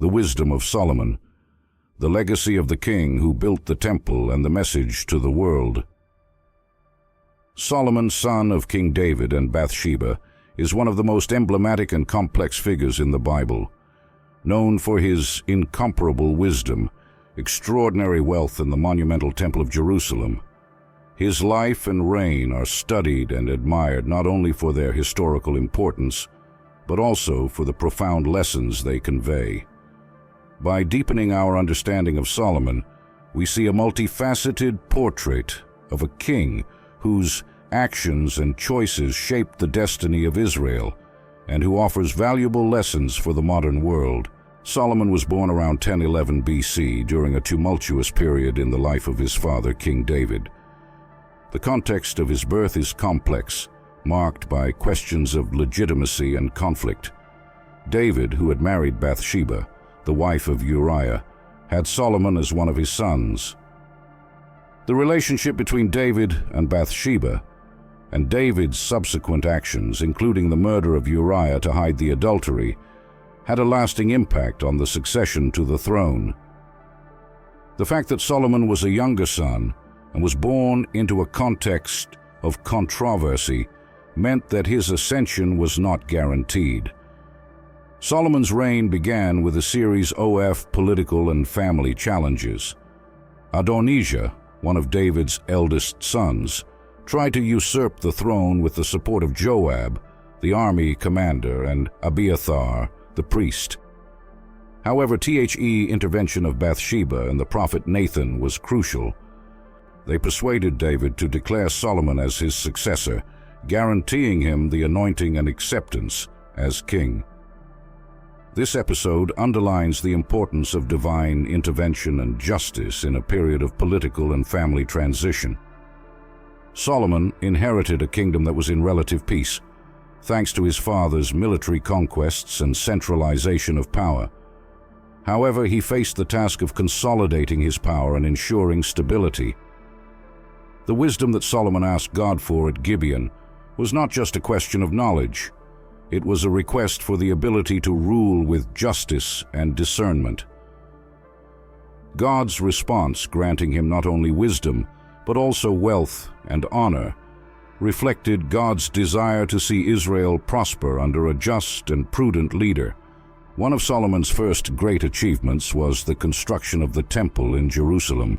The wisdom of Solomon, the legacy of the king who built the temple and the message to the world. Solomon, son of King David and Bathsheba, is one of the most emblematic and complex figures in the Bible. Known for his incomparable wisdom, extraordinary wealth, and the monumental Temple of Jerusalem, his life and reign are studied and admired not only for their historical importance, but also for the profound lessons they convey. By deepening our understanding of Solomon, we see a multifaceted portrait of a king whose actions and choices shaped the destiny of Israel, and who offers valuable lessons for the modern world. Solomon was born around 1011 BC during a tumultuous period in the life of his father, King David. The context of his birth is complex, marked by questions of legitimacy and conflict. David, who had married Bathsheba, the wife of Uriah, had Solomon as one of his sons. The relationship between David and Bathsheba, and David's subsequent actions, including the murder of Uriah to hide the adultery, had a lasting impact on the succession to the throne. The fact that Solomon was a younger son and was born into a context of controversy meant that his ascension was not guaranteed. Solomon's reign began with a series of political and family challenges. Adonijah, one of David's eldest sons, tried to usurp the throne with the support of Joab, the army commander, and Abiathar, the priest. However, the intervention of Bathsheba and the prophet Nathan was crucial. They persuaded David to declare Solomon as his successor, guaranteeing him the anointing and acceptance as king. This episode underlines the importance of divine intervention and justice in a period of political and family transition. Solomon inherited a kingdom that was in relative peace, thanks to his father's military conquests and centralization of power. However, he faced the task of consolidating his power and ensuring stability. The wisdom that Solomon asked God for at Gibeon was not just a question of knowledge. It was a request for the ability to rule with justice and discernment. God's response, granting him not only wisdom, but also wealth and honor, reflected God's desire to see Israel prosper under a just and prudent leader. One of Solomon's first great achievements was the construction of the Temple in Jerusalem,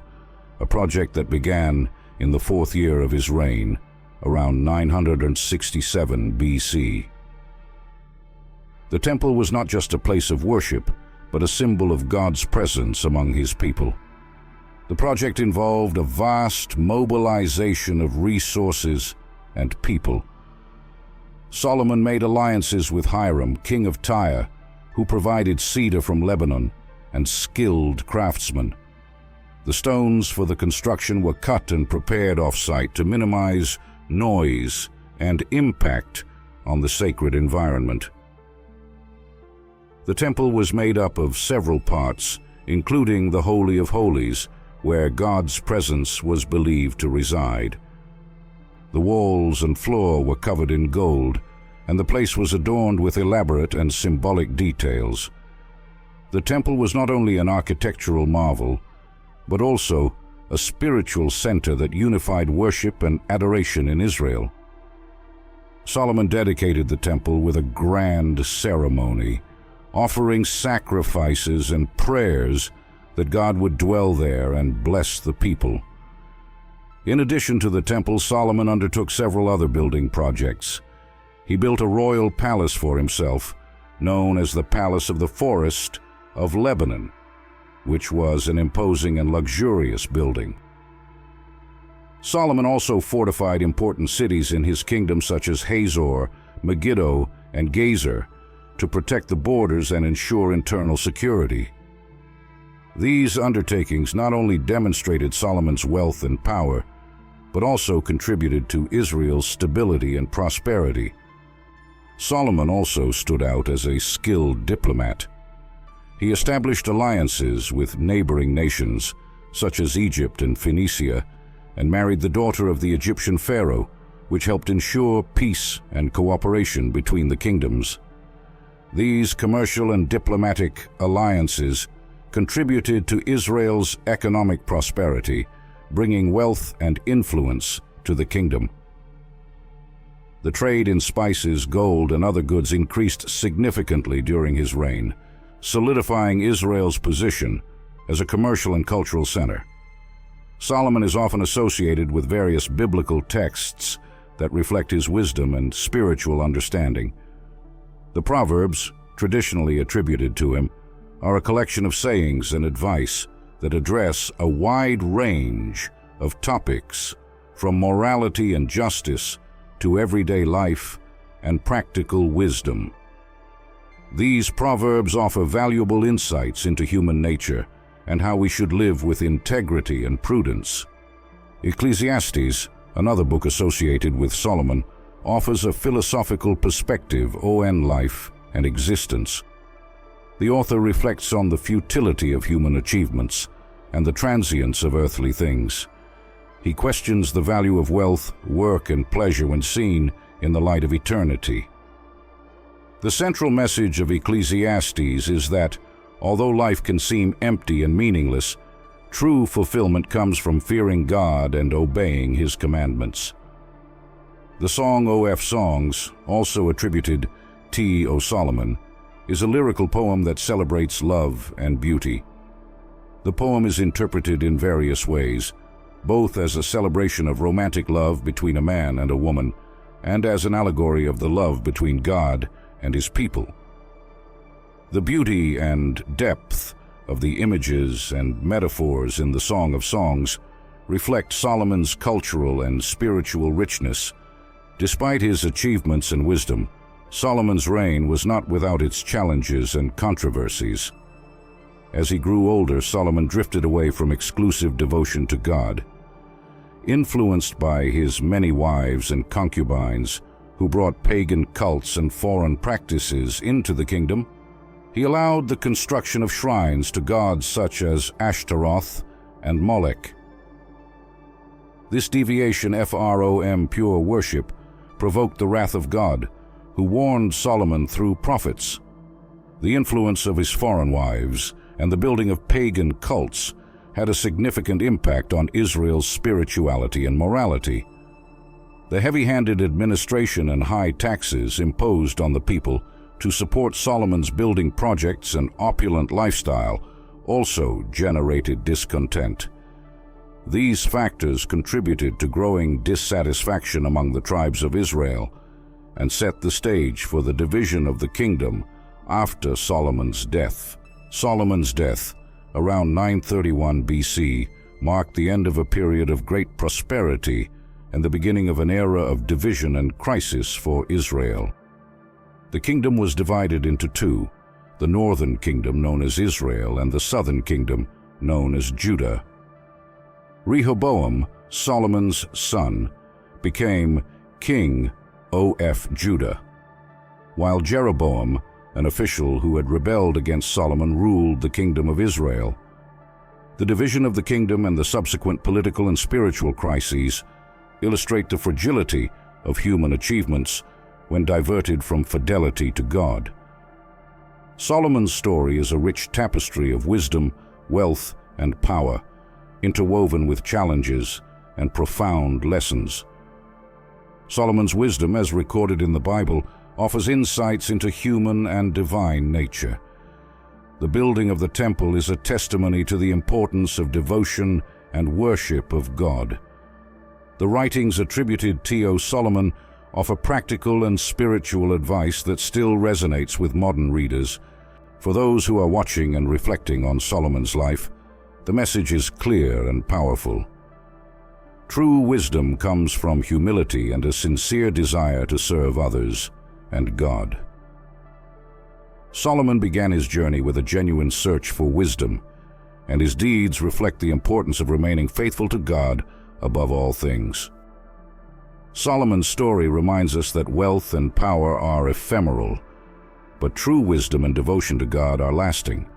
a project that began in the 4th year of his reign, around 967 BC. The temple was not just a place of worship, but a symbol of God's presence among his people. The project involved a vast mobilization of resources and people. Solomon made alliances with Hiram, king of Tyre, who provided cedar from Lebanon and skilled craftsmen. The stones for the construction were cut and prepared off-site to minimize noise and impact on the sacred environment. The temple was made up of several parts, including the Holy of Holies, where God's presence was believed to reside. The walls and floor were covered in gold, and the place was adorned with elaborate and symbolic details. The temple was not only an architectural marvel, but also a spiritual center that unified worship and adoration in Israel. Solomon dedicated the temple with a grand ceremony, offering sacrifices and prayers that God would dwell there and bless the people. In addition to the temple, Solomon undertook several other building projects. He built a royal palace for himself, known as the Palace of the Forest of Lebanon, which was an imposing and luxurious building. Solomon also fortified important cities in his kingdom such as Hazor, Megiddo, and Gezer to protect the borders and ensure internal security. These undertakings not only demonstrated Solomon's wealth and power, but also contributed to Israel's stability and prosperity. Solomon also stood out as a skilled diplomat. He established alliances with neighboring nations, such as Egypt and Phoenicia, and married the daughter of the Egyptian pharaoh, which helped ensure peace and cooperation between the kingdoms. These commercial and diplomatic alliances contributed to Israel's economic prosperity, bringing wealth and influence to the kingdom. The trade in spices, gold, and other goods increased significantly during his reign, solidifying Israel's position as a commercial and cultural center. Solomon is often associated with various biblical texts that reflect his wisdom and spiritual understanding. The Proverbs, traditionally attributed to him, are a collection of sayings and advice that address a wide range of topics, from morality and justice to everyday life and practical wisdom. These proverbs offer valuable insights into human nature and how we should live with integrity and prudence. Ecclesiastes, another book associated with Solomon, offers a philosophical perspective on life and existence. The author reflects on the futility of human achievements and the transience of earthly things. He questions the value of wealth, work, and pleasure when seen in the light of eternity. The central message of Ecclesiastes is that, although life can seem empty and meaningless, true fulfillment comes from fearing God and obeying His commandments. The song O.F. Songs, also attributed T.O. Solomon, is a lyrical poem that celebrates love and beauty. The poem is interpreted in various ways, both as a celebration of romantic love between a man and a woman, and as an allegory of the love between God and His people. The beauty and depth of the images and metaphors in the Song of Songs reflect Solomon's cultural and spiritual richness. Despite his achievements and wisdom, Solomon's reign was not without its challenges and controversies. As he grew older, Solomon drifted away from exclusive devotion to God. Influenced by his many wives and concubines, who brought pagan cults and foreign practices into the kingdom, he allowed the construction of shrines to gods such as Ashtaroth and Molech. This deviation from pure worship provoked the wrath of God, who warned Solomon through prophets. The influence of his foreign wives and the building of pagan cults had a significant impact on Israel's spirituality and morality. The heavy-handed administration and high taxes imposed on the people to support Solomon's building projects and opulent lifestyle also generated discontent. These factors contributed to growing dissatisfaction among the tribes of Israel and set the stage for the division of the kingdom after Solomon's death. Solomon's death, around 931 BC, marked the end of a period of great prosperity and the beginning of an era of division and crisis for Israel. The kingdom was divided into two, the northern kingdom known as Israel and the southern kingdom known as Judah. Rehoboam, Solomon's son, became king of Judah, while Jeroboam, an official who had rebelled against Solomon, ruled the kingdom of Israel. The division of the kingdom and the subsequent political and spiritual crises illustrate the fragility of human achievements when diverted from fidelity to God. Solomon's story is a rich tapestry of wisdom, wealth, and power, interwoven with challenges and profound lessons. Solomon's wisdom, as recorded in the Bible, offers insights into human and divine nature. The building of the temple is a testimony to the importance of devotion and worship of God. The writings attributed to Solomon offer practical and spiritual advice that still resonates with modern readers. For those who are watching and reflecting on Solomon's life, the message is clear and powerful. True wisdom comes from humility and a sincere desire to serve others and God. Solomon began his journey with a genuine search for wisdom, and his deeds reflect the importance of remaining faithful to God above all things. Solomon's story reminds us that wealth and power are ephemeral, but true wisdom and devotion to God are lasting.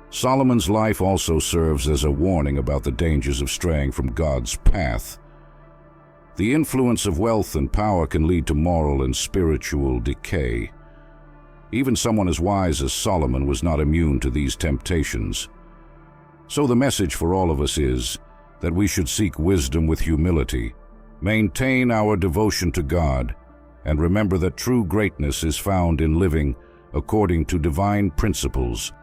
Solomon's life also serves as a warning about the dangers of straying from God's path. The influence of wealth and power can lead to moral and spiritual decay. Even someone as wise as Solomon was not immune to these temptations. So the message for all of us is that we should seek wisdom with humility, maintain our devotion to God, and remember that true greatness is found in living according to divine principles